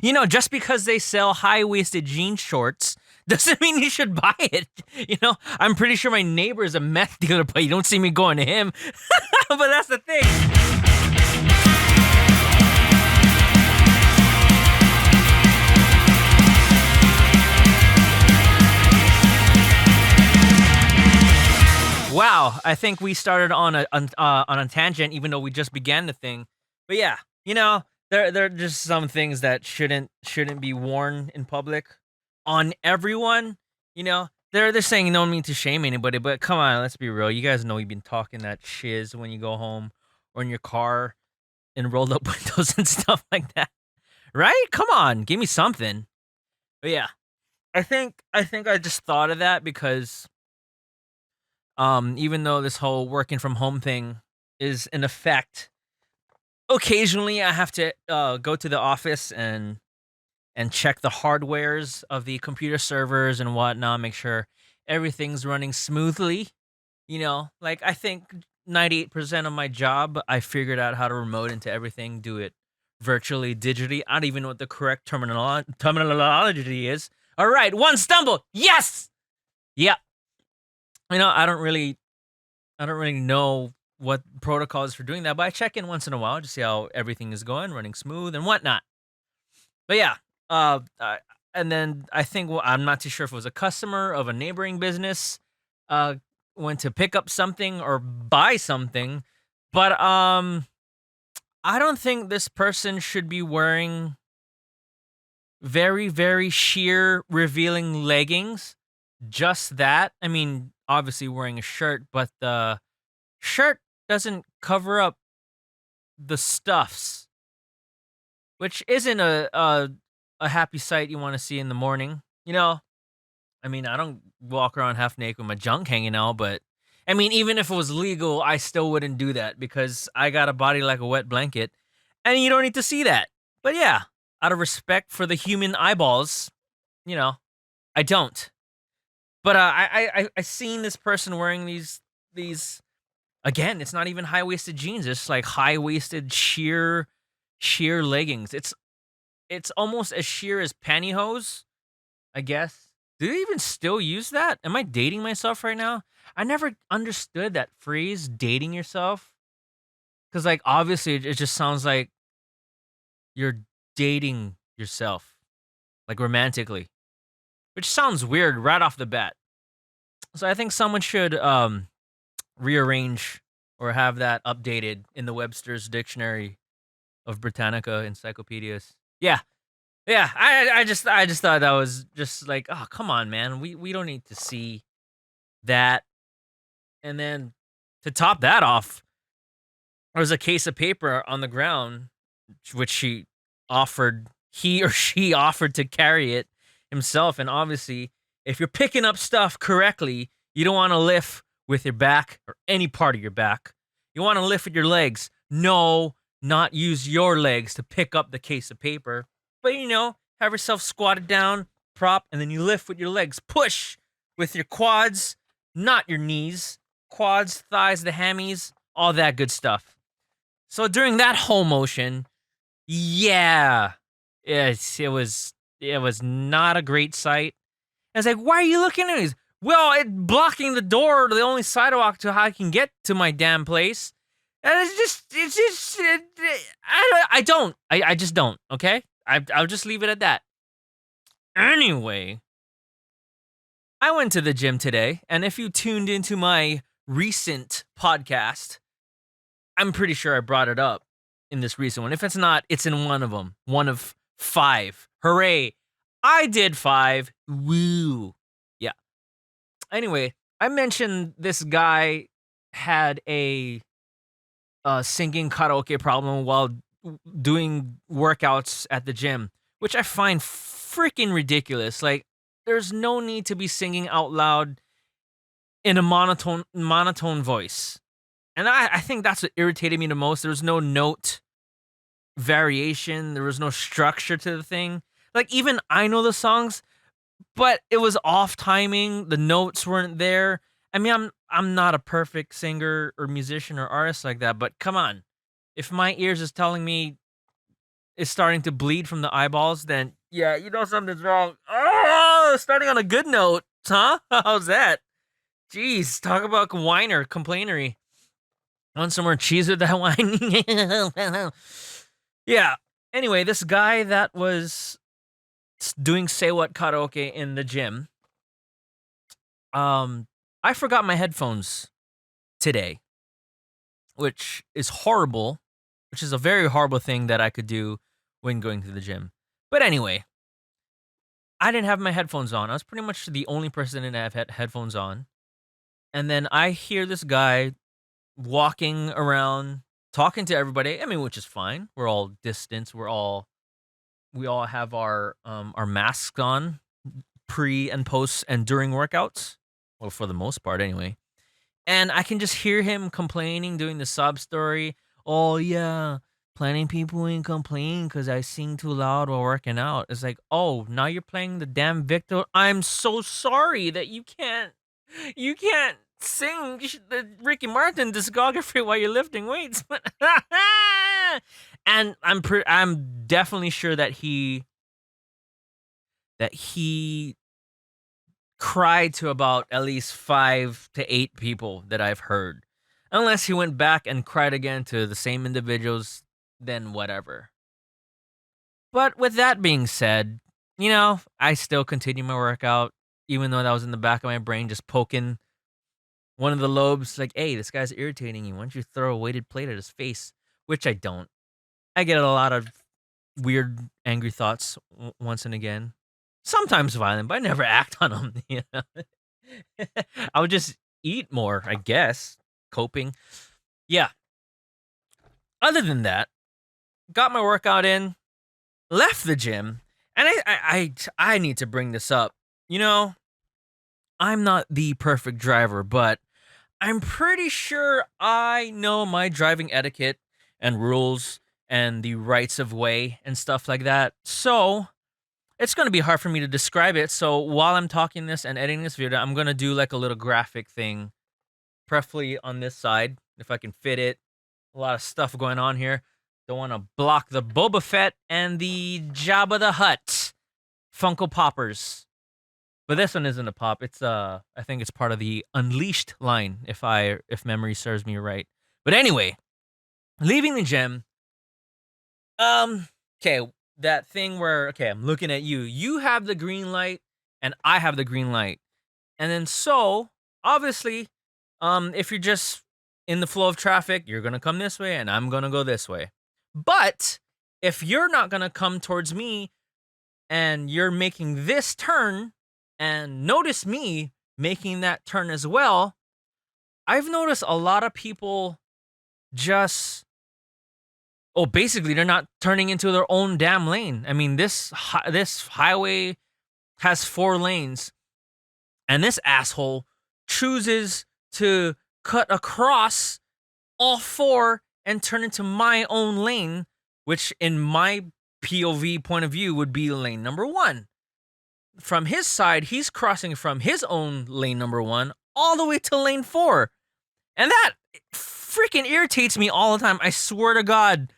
Just because they sell high-waisted jean shorts doesn't mean you should buy it. I'm pretty sure my neighbor is a meth dealer, but you don't see me going to him. But that's the thing. Wow, I think we started on a tangent, even though we just began the thing. But yeah, there are just some things that shouldn't be worn in public on everyone. They're saying no mean to shame anybody, but come on, let's be real. You guys know you've been talking that shiz when you go home or in your car and rolled up windows and stuff like that, right? Come on, give me something. But yeah, I think I just thought of that because even though this whole working from home thing is in effect, occasionally I have to go to the office and check the hardwares of the computer servers and whatnot, make sure everything's running smoothly. Like I think 98% of my job, I figured out how to remote into everything, do it virtually, digitally. I don't even know what the correct terminology is. All right, one stumble. Yes. Yeah. I don't really know what protocol is for doing that, but I check in once in a while to see how everything is going, running smooth and whatnot. But yeah, and then I think I'm not too sure if it was a customer of a neighboring business, uh, went to pick up something or buy something, but I don't think this person should be wearing very, very sheer, revealing leggings. Just that. I mean, obviously wearing a shirt, but the shirt doesn't cover up the stuffs, which isn't a happy sight you want to see in the morning. I mean, I don't walk around half naked with my junk hanging out, but I mean, even if it was legal, I still wouldn't do that because I got a body like a wet blanket, and you don't need to see that. But yeah, out of respect for the human eyeballs, you know, I don't. But I seen this person wearing these again. It's not even high waisted jeans. It's like high waisted sheer leggings. It's almost as sheer as pantyhose, I guess. Do they even still use that? Am I dating myself right now? I never understood that phrase, dating yourself. Because, like, obviously, it just sounds like you're dating yourself, like romantically, which sounds weird right off the bat. So I think someone should rearrange or have that updated in the Webster's Dictionary of Britannica encyclopedias. Yeah, yeah. I just thought that was just like, oh, come on, man. We don't need to see that. And then to top that off, there was a case of paper on the ground, which he or she offered to carry it himself. And obviously, if you're picking up stuff correctly, you don't want to lift with your back or any part of your back. You want to lift with your legs. No, not use your legs to pick up the case of paper. But have yourself squatted down, prop, and then you lift with your legs. Push with your quads, not your knees. Quads, thighs, the hammies, all that good stuff. So during that whole motion, yeah, it was not a great sight. I was like, why are you looking at me? Well, it blocking the door to the only sidewalk to how I can get to my damn place. And I just don't, okay? I'll just leave it at that. Anyway, I went to the gym today, and if you tuned into my recent podcast, I'm pretty sure I brought it up in this recent one. If it's not, it's in one of them. One of 5. Hooray. I did 5. Woo. Yeah. Anyway, I mentioned this guy had a singing karaoke problem while doing workouts at the gym, which I find freaking ridiculous. Like, there's no need to be singing out loud in a monotone voice. And I think that's what irritated me the most. There was no note variation. There was no structure to the thing. Like, even I know the songs, but it was off timing. The notes weren't there. I mean, I'm not a perfect singer or musician or artist like that, but come on. If my ears is telling me is starting to bleed from the eyeballs, then yeah, you know something's wrong. Oh, starting on a good note, huh? How's that? Jeez, talk about whiner, complainery. Want some more cheese with that wine? Yeah. Anyway, this guy that was doing say what karaoke in the gym, um, I forgot my headphones today, which is horrible, which is a very horrible thing that I could do when going to the gym. But anyway, I didn't have my headphones on. I was pretty much the only person that have had headphones on. And then I hear this guy walking around talking to everybody. I mean, which is fine. We're all distanced. We all have our masks on pre and post and during workouts. Well, for the most part anyway. And I can just hear him complaining, doing the sob story. Oh yeah, planning people ain't complaining because I sing too loud while working out. It's like, oh, now you're playing the damn victim. I'm so sorry that you can't sing the Ricky Martin discography while you're lifting weights. And I'm definitely sure that he cried to about at least 5 to 8 people that I've heard. Unless he went back and cried again to the same individuals, then whatever. But with that being said, I still continue my workout, even though that was in the back of my brain, just poking one of the lobes, like, hey, this guy's irritating you. Why don't you throw a weighted plate at his face? Which I don't. I get a lot of weird, angry thoughts once and again. Sometimes violent, but I never act on them. I would just eat more, I guess. Coping. Yeah. Other than that, got my workout in, left the gym, and I need to bring this up. I'm not the perfect driver, but I'm pretty sure I know my driving etiquette and rules and the rights of way and stuff like that. So it's going to be hard for me to describe it. So while I'm talking this and editing this video, I'm going to do like a little graphic thing, preferably on this side, if I can fit it. A lot of stuff going on here. Don't want to block the Boba Fett and the Jabba the Hutt Funko Poppers. But this one isn't a pop. It's I think it's part of the Unleashed line, if memory serves me right. But anyway, leaving the gym. Okay, that thing where I'm looking at you. You have the green light, and I have the green light. And then so, obviously, if you're just in the flow of traffic, you're gonna come this way and I'm gonna go this way. But if you're not gonna come towards me and you're making this turn and notice me making that turn as well, I've noticed a lot of people just basically they're not turning into their own damn lane. I mean, this highway has 4 lanes, and this asshole chooses to cut across all 4 and turn into my own lane, which in my POV point of view would be lane number 1. From his side, he's crossing from his own lane number 1 all the way to lane 4. And that freaking irritates me all the time. I swear to God,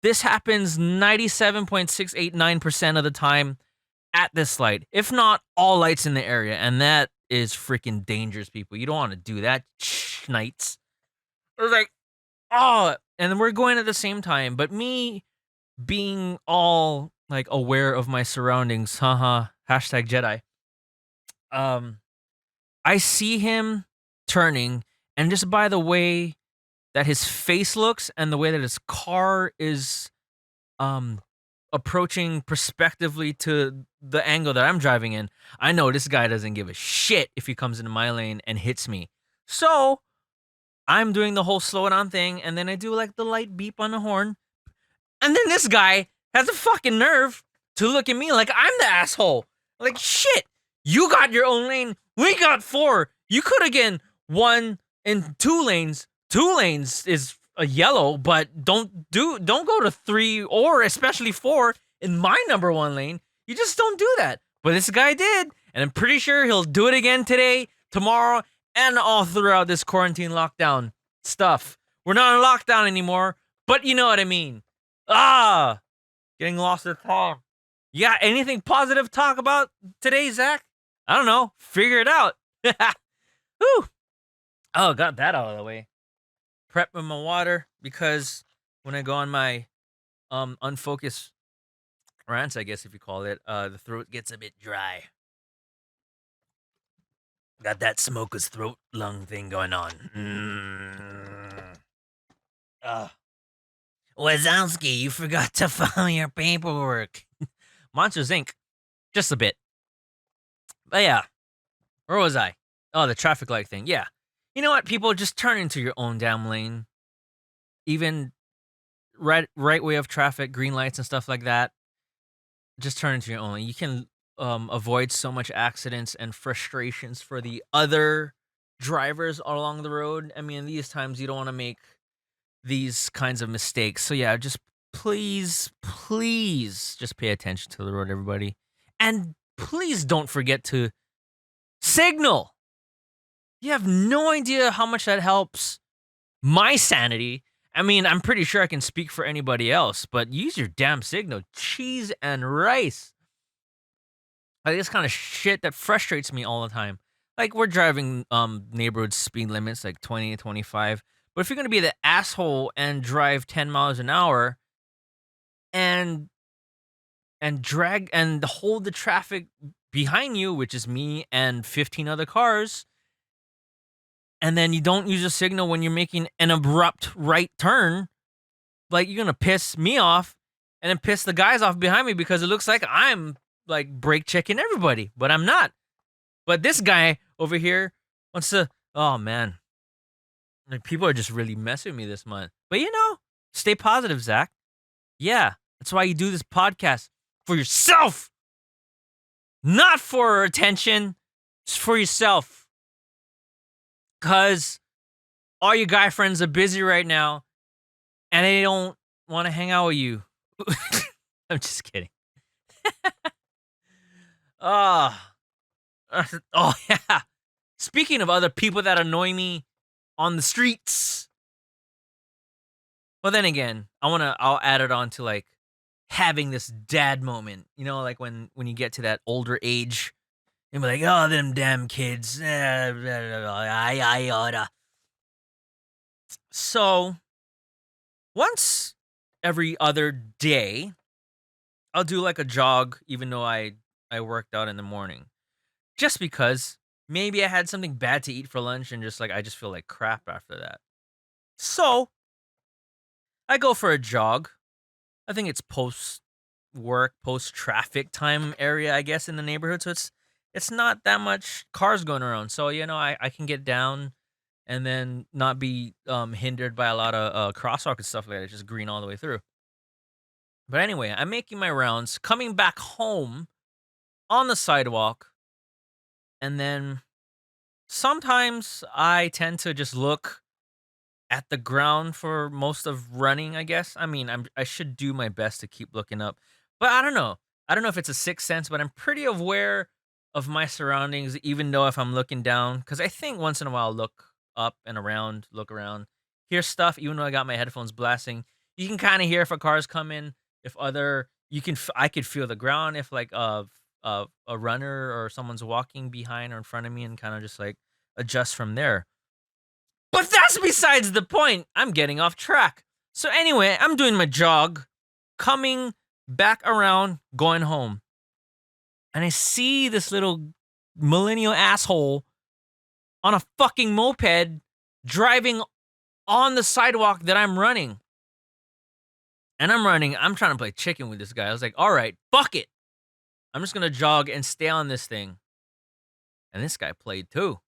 this happens 97.689% of the time at this light, if not all lights in the area. And that is freaking dangerous, people. You don't want to do that, schnites. It was like, and we're going at the same time, but me being all like aware of my surroundings, hashtag Jedi. I see him turning, and just by the way that his face looks and the way that his car is approaching prospectively to the angle that I'm driving in, I know this guy doesn't give a shit if he comes into my lane and hits me. So I'm doing the whole slow it on thing, and then I do like the light beep on the horn. And then this guy has the fucking nerve to look at me like I'm the asshole. Like, shit, you got your own lane. We got 4. You could have gotten 1 in 2 lanes. 2 lanes is a yellow, but don't go to 3 or especially 4 in my number 1 lane. You just don't do that. But this guy did, and I'm pretty sure he'll do it again today, tomorrow, and all throughout this quarantine lockdown stuff. We're not in lockdown anymore, but you know what I mean. Get Getting lost in time. You got anything positive to talk about today, Zach? I don't know. Figure it out. Whew. Oh, got that out of the way. Prepping my water because when I go on my unfocused rants, I guess if you call it, the throat gets a bit dry. Got that smoker's throat lung thing going on. Wazowski, you forgot to file your paperwork. Monsters Inc. Just a bit. But yeah, where was I? Oh, the traffic light thing. Yeah. You know what? People just turn into your own damn lane. Even right way of traffic, green lights and stuff like that. Just turn into your own lane. You can avoid so much accidents and frustrations for the other drivers along the road. I mean, these times you don't want to make these kinds of mistakes. So yeah, just please just pay attention to the road, everybody. And please don't forget to signal. You have no idea how much that helps my sanity. I mean, I'm pretty sure I can speak for anybody else, but use your damn signal. Cheese and rice. Like this kind of shit that frustrates me all the time. Like we're driving neighborhood speed limits like 20 to 25. But if you're gonna be the asshole and drive 10 miles an hour and drag and hold the traffic behind you, which is me and 15 other cars, and then you don't use a signal when you're making an abrupt right turn, like you're gonna piss me off and then piss the guys off behind me because it looks like I'm like brake checking everybody, but I'm not. But this guy over here wants to. Oh man, like people are just really messing with me this month. But stay positive, Zach. Yeah, that's why you do this podcast for yourself, not for attention. It's for yourself. Cause all your guy friends are busy right now, and they don't want to hang out with you. I'm just kidding. Oh, oh yeah. Speaking of other people that annoy me on the streets. Well, then again, I'll add it on to like having this dad moment. Like when you get to that older age and be like, oh, them damn kids. I oughta. So once every other day, I'll do like a jog, even though I worked out in the morning, just because maybe I had something bad to eat for lunch and just like I just feel like crap after that. So I go for a jog. I think it's post work, post traffic time area, I guess, in the neighborhood. So it's not that much cars going around. So I can get down and then not be hindered by a lot of crosswalk and stuff like that. It's just green all the way through. But anyway, I'm making my rounds, coming back home on the sidewalk, and then sometimes I tend to just look at the ground for most of running, I guess. I mean, I should do my best to keep looking up, but I don't know. I don't know if it's a sixth sense, but I'm pretty aware of my surroundings, even though if I'm looking down, because I think once in a while, look up and around, look around, hear stuff. Even though I got my headphones blasting, you can kind of hear if a car's coming. If other, I could feel the ground if like a runner or someone's walking behind or in front of me, and kind of just like adjust from there. But that's besides the point. I'm getting off track. So anyway, I'm doing my jog, coming back around, going home. And I see this little millennial asshole on a fucking moped driving on the sidewalk that I'm running. And I'm trying to play chicken with this guy. I was like, all right, fuck it. I'm just going to jog and stay on this thing. And this guy played too.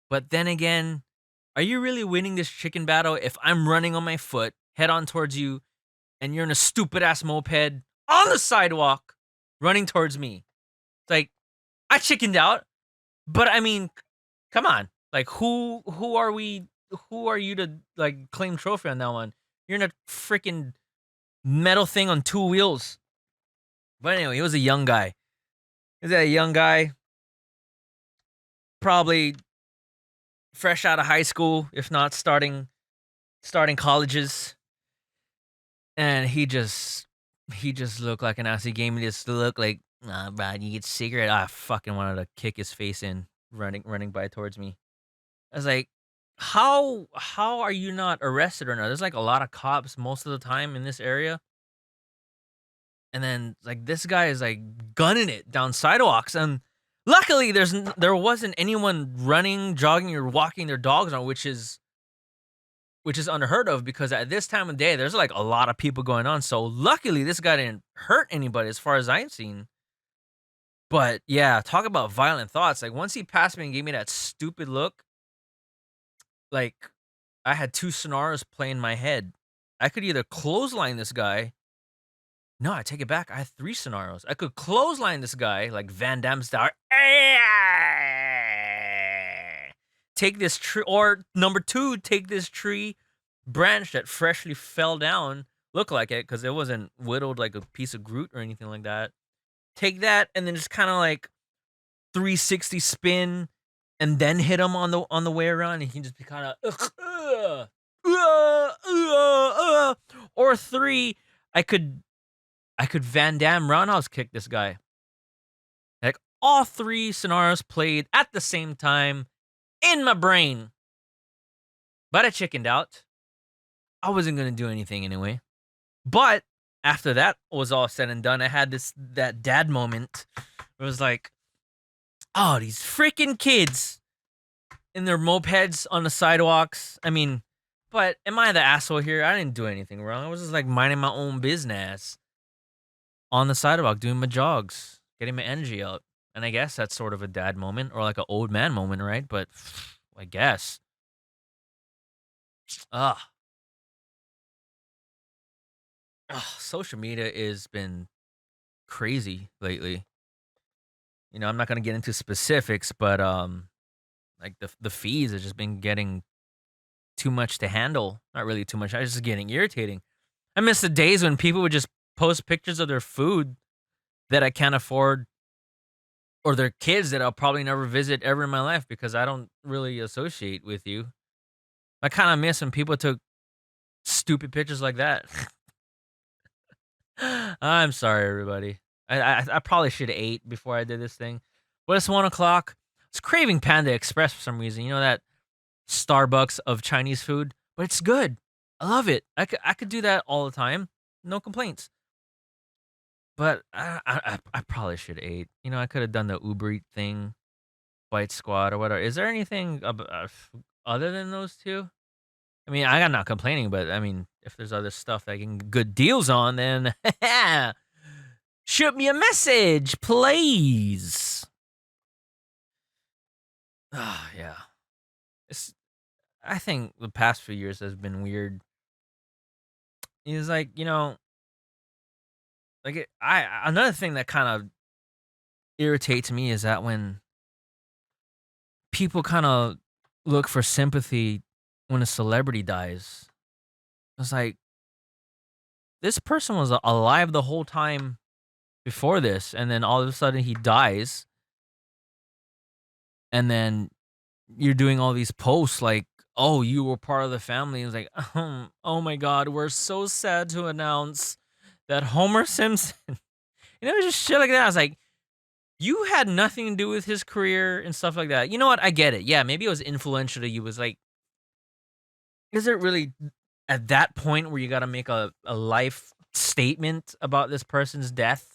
But then again, are you really winning this chicken battle if I'm running on my foot, head on towards you, and you're in a stupid ass moped on the sidewalk running towards me? It's like, I chickened out, but I mean, come on. Like, who are we? Who are you to like claim trophy on that one? You're in a freaking metal thing on two wheels. But anyway, he was a young guy. He was a young guy, probably fresh out of high school, if not starting colleges. And he just he just looked like an ass. He gave me this look like, "Nah, bro, you get cigarette." I fucking wanted to kick his face in, running by towards me. I was like, how are you not arrested or not? There's, like, a lot of cops most of the time in this area, and then, like, this guy is, like, gunning it down sidewalks, and luckily, there wasn't anyone running, jogging, or walking their dogs on, which is unheard of because at this time of day, there's, like, a lot of people going on, so luckily, this guy didn't hurt anybody as far as I've seen. But, yeah, talk about violent thoughts, like, once he passed me and gave me that stupid look, like, I had 2 scenarios play in my head. I could either clothesline this guy. No, I take it back, I had 3 scenarios. I could clothesline this guy like Van Damme style. Take this tree, or number 2, take this tree branch that freshly fell down, look like it because it wasn't whittled like a piece of Groot or anything like that. Take that and then just kinda, like, 360 spin and then hit him on the way around, and he just be kinda, or 3, I could Van Damme roundhouse kick this guy. Like, all 3 scenarios played at the same time in my brain, but I chickened out. I wasn't gonna do anything anyway. But after that was all said and done, I had that dad moment. It was like, "Oh, these freaking kids in their mopeds on the sidewalks." I mean, but am I the asshole here? I didn't do anything wrong. I was just, like, minding my own business on the sidewalk, doing my jogs, getting my energy out. And I guess that's sort of a dad moment or like an old man moment, right? But I guess. Ugh. Social media has been crazy lately. I'm not gonna get into specifics, but like the feeds have just been getting too much to handle. Not really too much. It's just getting irritating. I miss the days when people would just post pictures of their food that I can't afford, or their kids that I'll probably never visit ever in my life because I don't really associate with you. I kind of miss when people took stupid pictures like that. I'm sorry, everybody. I probably should have ate before I did this thing, but it's 1 o'clock. I was craving Panda Express for some reason. You know that Starbucks of Chinese food, but it's good. I love it. I could do that all the time, no complaints. But I probably should have ate. I could have done the Uber Eat thing, Bite Squad or whatever. Is there anything other than those two? I mean, I'm not complaining, but I mean, if there's other stuff that I can get good deals on, then shoot me a message, please. Ah, yeah. It's, I think the past few years has been weird. Is like, like another thing that kind of irritates me is that when people kind of look for sympathy when a celebrity dies, it's like this person was alive the whole time before this, and then all of a sudden he dies, and then you're doing all these posts like, "Oh, you were part of the family." It's like, "Oh my god, we're so sad to announce that Homer Simpson." Just shit like that. I was like, "You had nothing to do with his career and stuff like that." You know what? I get it. Yeah, maybe it was influential to you. It was like, is it really at that point where you got to make a life statement about this person's death?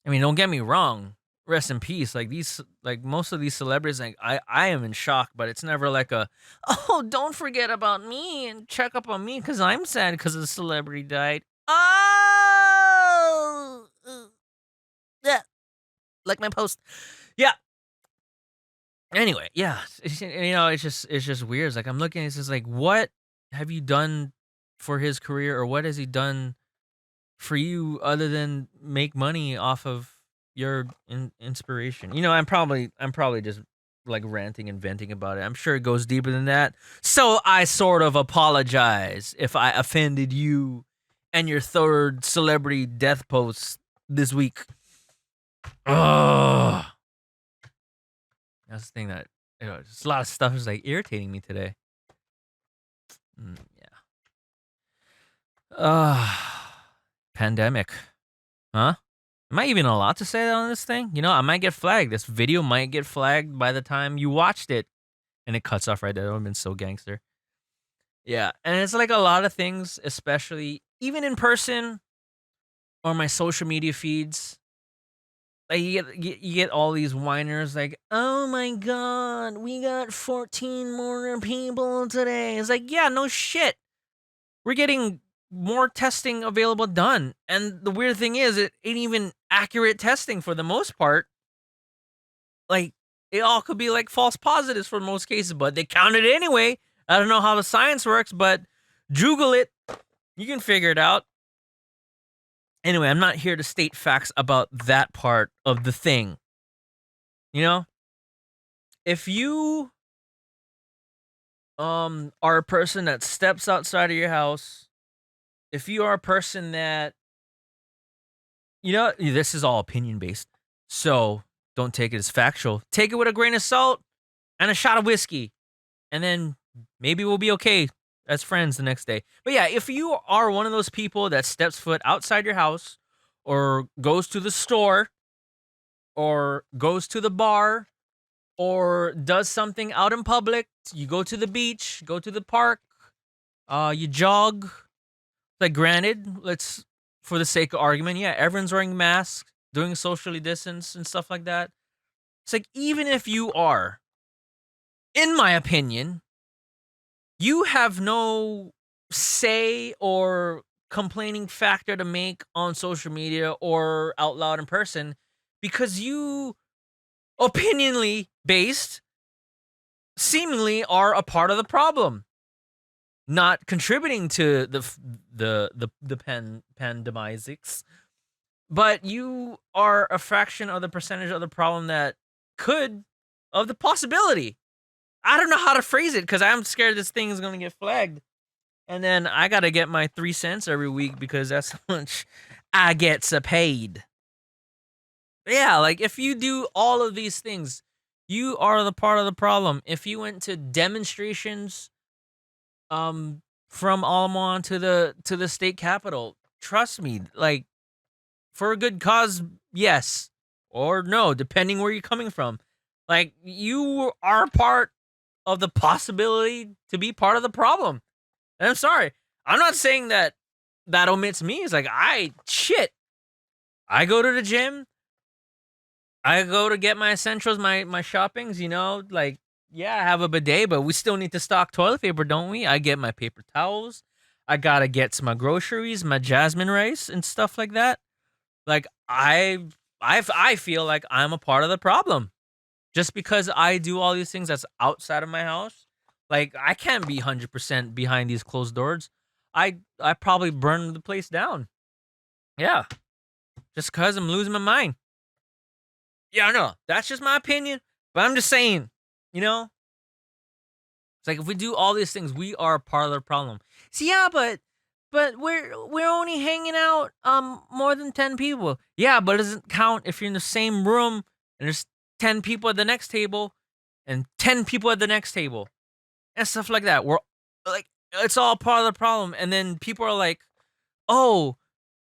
I mean, don't get me wrong. Rest in peace. Like most of these celebrities, like I am in shock, but it's never like oh, don't forget about me and check up on me because I'm sad because the celebrity died. Oh, yeah, like my post. Yeah. Anyway, yeah, it's just weird. It's like I'm looking, it's just like, what have you done for his career, or what has he done for you other than make money off of your inspiration? I'm probably just like ranting and venting about it. I'm sure it goes deeper than that. So I sort of apologize if I offended you and your third celebrity death post this week. Ugh. That's the thing that just a lot of stuff is like irritating me today. Yeah. Pandemic. Huh? Am I even allowed to say that on this thing? I might get flagged. This video might get flagged by the time you watched it. And it cuts off right there. That would have been so gangster. Yeah. And it's like a lot of things, especially even in person or my social media feeds. Like you get all these whiners like, oh my god, we got 14 more people today. It's like, yeah, no shit. We're getting more testing available done. And the weird thing is, it ain't even accurate testing for the most part. Like, it all could be like false positives for most cases, but they count it anyway. I don't know how the science works, but Google it. You can figure it out. Anyway, I'm not here to state facts about that part of the thing. You know, if you are a person that steps outside of your house, if you are a person that this is all opinion based. So don't take it as factual. Take it with a grain of salt and a shot of whiskey. And then maybe we'll be okay as friends the next day. But yeah, if you are one of those people that steps foot outside your house or goes to the store or goes to the bar or does something out in public, you go to the beach, go to the park, you jog. Like, granted, let's, for the sake of argument, yeah, everyone's wearing masks, doing socially distance and stuff like that. It's like, even if you are, in my opinion, you have no say or complaining factor to make on social media or out loud in person because you, opinionally based, seemingly are a part of the problem, not contributing to the pandemics, but you are a fraction of the percentage of the problem that could of the possibility. I don't know how to phrase it because I'm scared this thing is going to get flagged. And then I got to get my 3 cents every week because that's how much I get paid. Yeah, like if you do all of these things, you are the part of the problem. If you went to demonstrations from Almon to the state capitol, trust me, like for a good cause, yes or no, depending where you're coming from. Like you are part of the possibility to be part of the problem. And I'm sorry. I'm not saying that that omits me. It's like I go to the gym. I go to get my essentials, my shoppings, like yeah, I have a bidet, but we still need to stock toilet paper, don't we? I get my paper towels. I gotta get my groceries, my jasmine rice and stuff like that. Like I feel like I'm a part of the problem. Just because I do all these things that's outside of my house, like I can't be 100% behind these closed doors. I probably burn the place down. Yeah, just cuz I'm losing my mind. Yeah, I know. That's just my opinion, but I'm just saying, you know? It's like if we do all these things, we are part of the problem. See, yeah, but we're only hanging out more than 10 people. Yeah, but it doesn't count if you're in the same room and there's 10 people at the next table and 10 people at the next table and stuff like that. We're like it's all part of the problem. And then people are like, "Oh,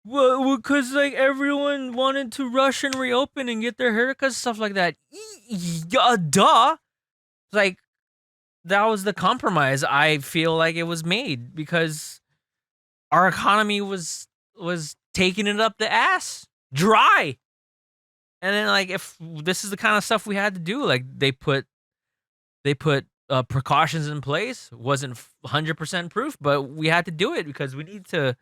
well, because like everyone wanted to rush and reopen and get their haircuts, stuff like that." Yeah, duh. Like that was the compromise I feel like it was made because our economy was taking it up the ass dry. And then like if this is the kind of stuff we had to do, like they put precautions in place. Wasn't 100% proof, but we had to do it because we need to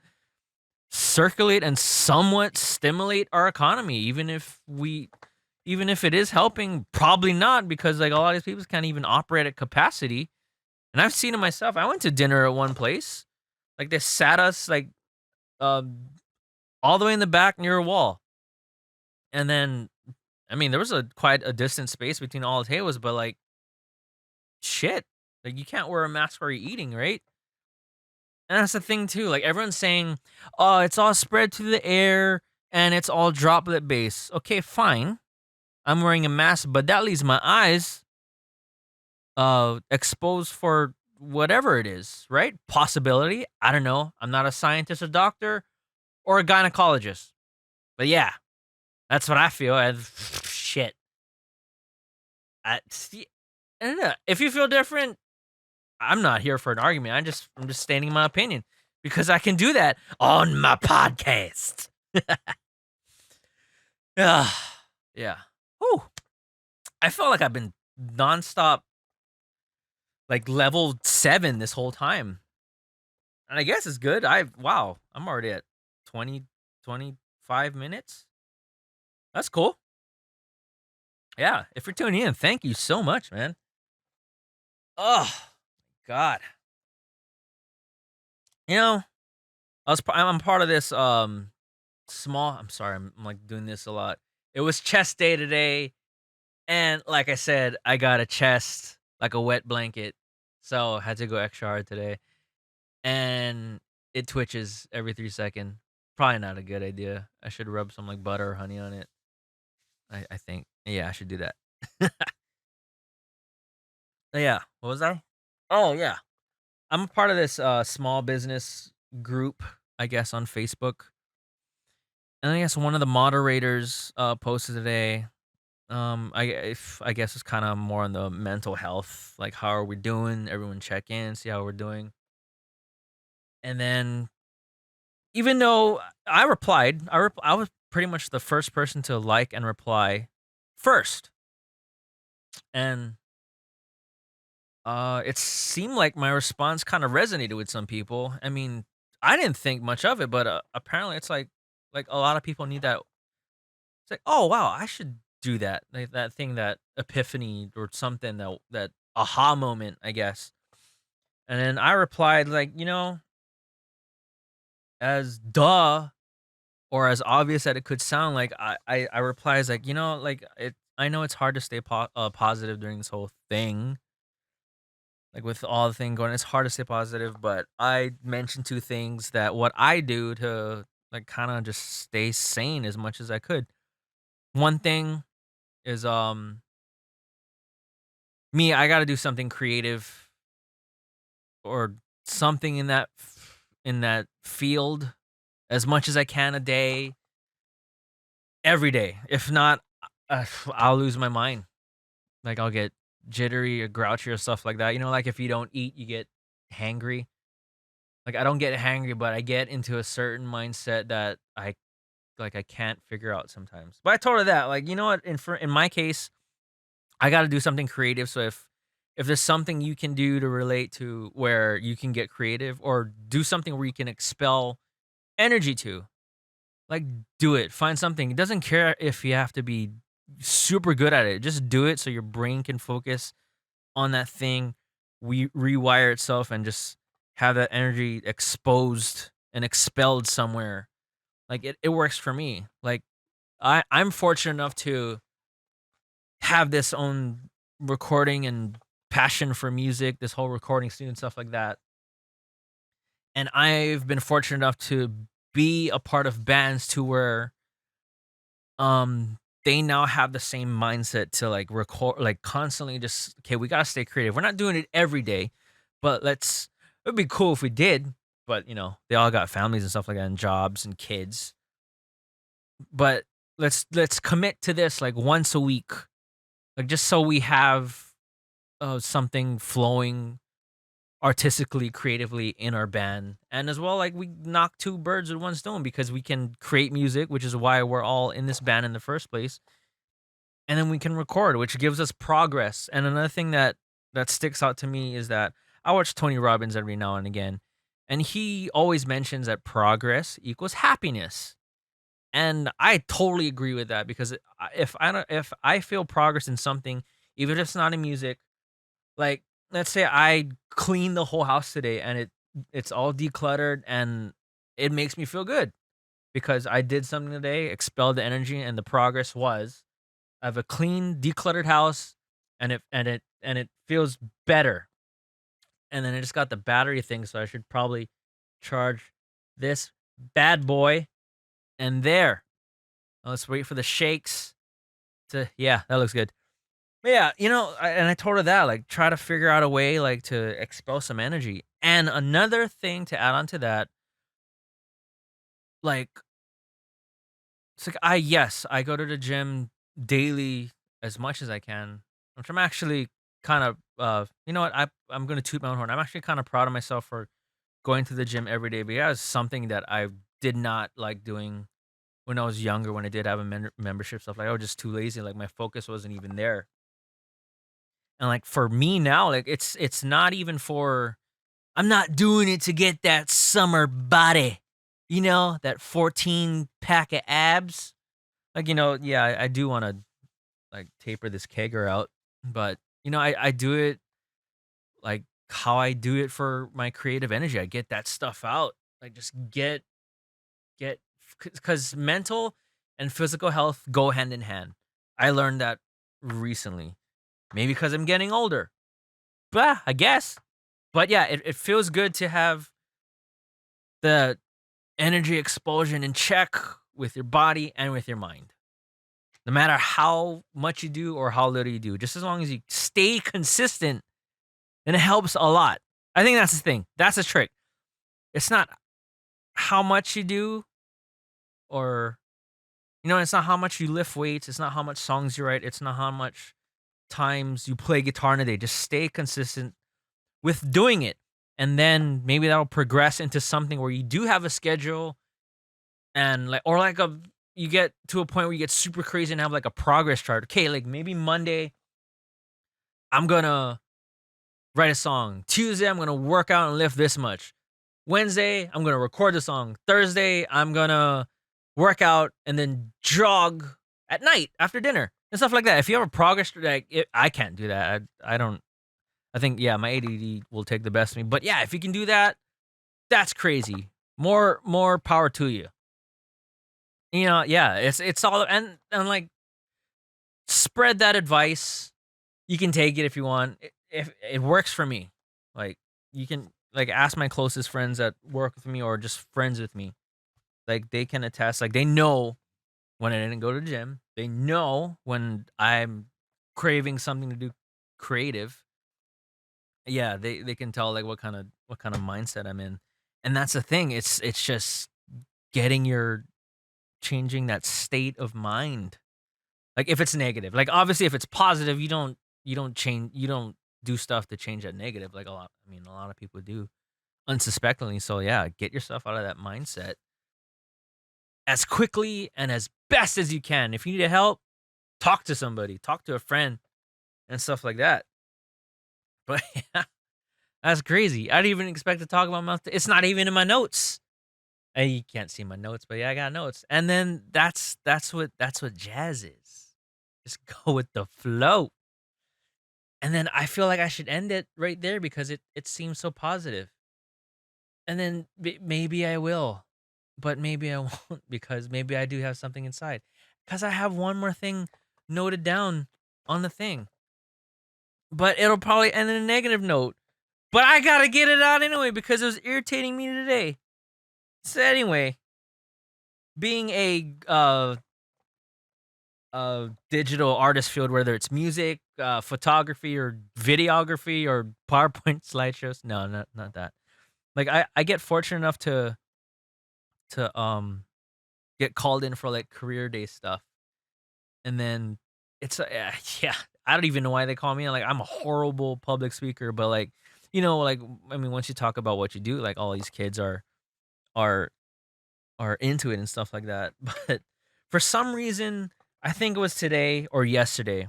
circulate and somewhat stimulate our economy, even if it is helping, probably not because like a lot of these people can't even operate at capacity. And I've seen it myself. I went to dinner at one place. Like they sat us like um all the way in the back near a wall. And then I mean there was a quite a distant space between all the tables, but like shit. Like you can't wear a mask while you're eating, right? And that's the thing too. Like everyone's saying, "Oh, it's all spread to the air and it's all droplet based." Okay, fine. I'm wearing a mask, but that leaves my eyes exposed for whatever it is, right? Possibility. I don't know. I'm not a scientist or doctor, or a gynecologist. But yeah, that's what I feel. And shit, see, I don't know. If you feel different, I'm not here for an argument. I'm just stating my opinion because I can do that on my podcast. Yeah, yeah. Whew. I felt like I've been nonstop, like level 7 this whole time, and I guess it's good. Wow, I'm already at 25 minutes. That's cool. Yeah, if you're tuning in, thank you so much, man. Oh God, you know, I'm part of this small. I'm sorry, I'm like doing this a lot. It was chest day today, and like I said, I got a chest like a wet blanket, so I had to go extra hard today, and it twitches every 3 seconds. Probably not a good idea. I should rub some like butter or honey on it. I think. Yeah, I should do that. Yeah. What was I? Oh yeah. I'm a part of this small business group, I guess, on Facebook. And I guess one of the moderators posted today. I guess it's kind of more on the mental health, like how are we doing? Everyone check in, see how we're doing. And then even though I replied, I was pretty much the first person to like and reply first. And it seemed like my response kind of resonated with some people. I mean, I didn't think much of it, but apparently it's like a lot of people need that. It's like, oh wow, I should do that. Like that thing, that epiphany or something, that aha moment, I guess. And then I replied like, as duh or as obvious that it could sound like, I reply as like, like it. I know it's hard to stay positive during this whole thing. Like with all the thing going, it's hard to stay positive. But I mentioned two things that what I do to like kind of just stay sane as much as I could. One thing is me, I got to do something creative or something in that field as much as I can a day, every day. If not, I'll lose my mind. Like I'll get jittery or grouchy or stuff like that. Like if you don't eat, you get hangry. Like I don't get hangry, but I get into a certain mindset that I can't figure out sometimes. But I told her that, like, you know what? In my case, I got to do something creative. So if there's something you can do to relate to where you can get creative or do something where you can expel energy to, like, do it. Find something. It doesn't care if you have to be super good at it. Just do it so your brain can focus on that thing, we rewire itself and just have that energy exposed and expelled somewhere. Like it works for me. Like I'm fortunate enough to have this own recording and passion for music, this whole recording studio and stuff like that. And I've been fortunate enough to be a part of bands to where they now have the same mindset to like record, like constantly just, okay, we gotta stay creative. We're not doing it every day, but it'd be cool if we did. But they all got families and stuff like that and jobs and kids. But let's commit to this like once a week, like just so we have something flowing artistically, creatively in our band. And as well, like we knock two birds with one stone because we can create music, which is why we're all in this band in the first place. And then we can record, which gives us progress. And another thing that sticks out to me is that I watch Tony Robbins every now and again, and he always mentions that progress equals happiness. And I totally agree with that because if I feel progress in something, even if it's not in music, like let's say I clean the whole house today and it's all decluttered and it makes me feel good because I did something today, expelled the energy, and the progress was I have a clean, decluttered house, and it feels better. And then I just got the battery thing, so I should probably charge this bad boy. And there, let's wait for the shakes to. Yeah, that looks good. But yeah, and I told her that like try to figure out a way like to expel some energy. And another thing to add on to that, like it's like I go to the gym daily as much as I can, which I'm actually kind of you know what, I'm gonna toot my own horn. I'm actually kind of proud of myself for going to the gym every day, because it's something that I did not like doing when I was younger. When I did have a membership stuff, like I was just too lazy. Like my focus wasn't even there. And like for me now, like it's not even for, I'm not doing it to get that summer body, that 14 pack of abs. Like, yeah, I do want to like taper this kegger out, but I do it like how I do it for my creative energy. I get that stuff out. Like just get because mental and physical health go hand in hand. I learned that recently. Maybe because I'm getting older. But I guess. But yeah, it feels good to have the energy explosion in check with your body and with your mind. No matter how much you do or how little you do, just as long as you stay consistent, and it helps a lot. I think that's the thing. That's the trick. It's not how much you do, or it's not how much you lift weights, it's not how much songs you write, it's not how much times you play guitar in a day. Just stay consistent with doing it. And then maybe that'll progress into something where you do have a schedule, and you get to a point where you get super crazy and have like a progress chart. Okay, like maybe Monday I'm gonna write a song. Tuesday I'm gonna work out and lift this much. Wednesday I'm gonna record the song. Thursday I'm gonna work out and then jog at night after dinner and stuff like that. If you have a progress, I can't do that. I don't. I think, yeah, my ADD will take the best of me. But yeah, if you can do that, that's crazy. More power to you. Yeah, it's all, and like, spread that advice. You can take it if you want. If it works for me, like, you can like ask my closest friends that work with me or just friends with me. Like they can attest. Like they know when I didn't go to the gym. They know when I'm craving something to do creative. Yeah, they can tell like what kind of mindset I'm in. And that's the thing. It's just getting your changing that state of mind. Like if it's negative. Like obviously if it's positive, you don't do stuff to change that negative, like a lot of people do unsuspectingly. So yeah, get yourself out of that mindset as quickly and as best as you can. If you need help, talk to somebody, talk to a friend and stuff like that. But yeah, that's crazy. I didn't even expect to talk about mouth. It's not even in my notes. You can't see my notes, but yeah, I got notes. And then that's what jazz is. Just go with the flow. And then I feel like I should end it right there because it seems so positive. And then maybe I will, but maybe I won't, because maybe I do have something inside. Because I have one more thing noted down on the thing, but it'll probably end in a negative note. But I gotta get it out anyway because it was irritating me today. So anyway, being a digital artist field, whether it's music, photography, or videography, or PowerPoint slideshows. No, not that. Like I get fortunate enough to get called in for like career day stuff, and then it's yeah, I don't even know why they call me. Like I'm a horrible public speaker, but like like once you talk about what you do, like all these kids are are into it and stuff like that. But for some reason, I think it was today or yesterday,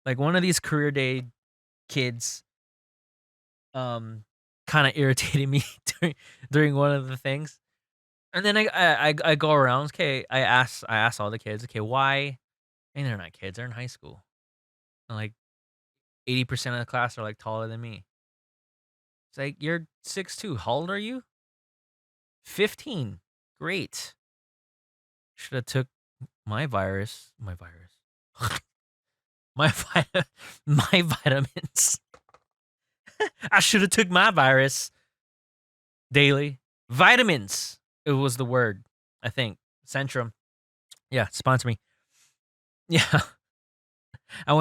like one of these career day kids um kind of irritated me during one of the things. And then I go around, okay, I ask all the kids, okay, why, and they're not kids, they're in high school. And like 80% of the class are like taller than me. It's like, you're 6'2". How old are you? 15. Great. Should have took my virus. my my vitamins. I should have took my virus daily. Vitamins. It was the word, I think. Centrum. Yeah, sponsor me. Yeah. I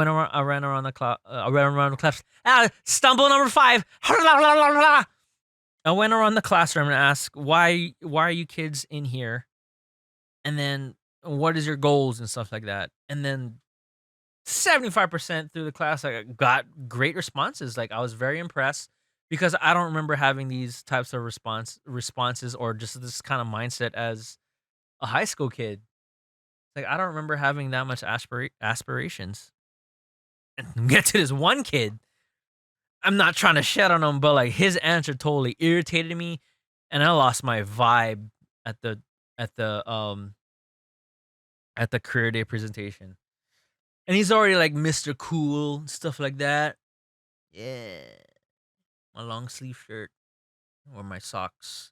ran around the class. I ran around the class. Stumble number 5. I went around the classroom and asked, why are you kids in here? And then what is your goals and stuff like that. And then 75% through the class, I got great responses. Like I was very impressed because I don't remember having these types of responses or just this kind of mindset as a high school kid. Like I don't remember having that much aspirations. And get to this one kid, I'm not trying to shed on him, but like his answer totally irritated me, and I lost my vibe at the at the um at the career day presentation. And he's already like Mr. Cool and stuff like that. Yeah, my long sleeve shirt or my socks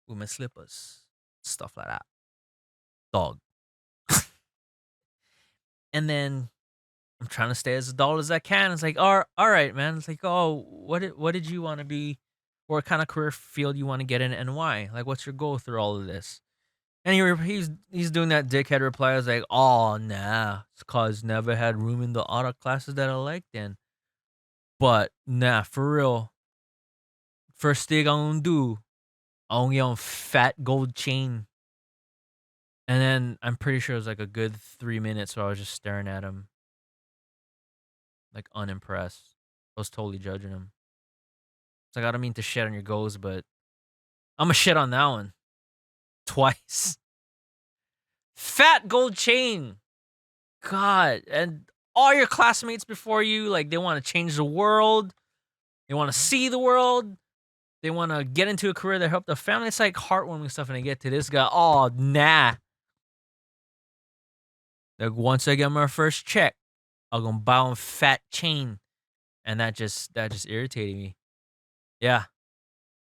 with my slippers, stuff like that. Dog. And then I'm trying to stay as adult as I can. It's like, all right, man. It's like, oh, what did you want to be? What kind of career field you want to get in, and why? Like, what's your goal through all of this? And he's doing that dickhead reply. I was like, oh nah, it's cause never had room in the auto classes that I liked in. But nah, for real. First thing I'm gonna do, I'm gonna get on fat gold chain. And then I'm pretty sure it was like a good 3 minutes where I was just staring at him, like unimpressed. I was totally judging him. It's like I don't mean to shit on your goals, but I'm a shit on that one twice. Fat gold chain. God, and all your classmates before you, like they want to change the world. They want to see the world. They want to get into a career that help the family. It's like heartwarming stuff, and I get to this guy. Oh nah. Like once I get my first check, I'm gonna buy on fat chain, and that just irritated me. Yeah,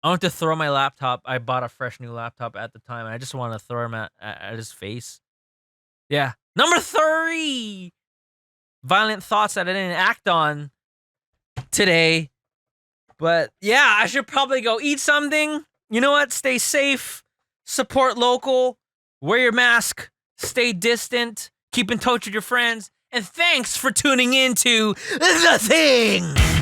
I want to throw my laptop. I bought a fresh new laptop at the time. I just want to throw him at his face. Yeah, number 3. Violent thoughts that I didn't act on today. But yeah, I should probably go eat something. You know what? Stay safe, support local, wear your mask, stay distant, keep in touch with your friends, and thanks for tuning in to The Thing.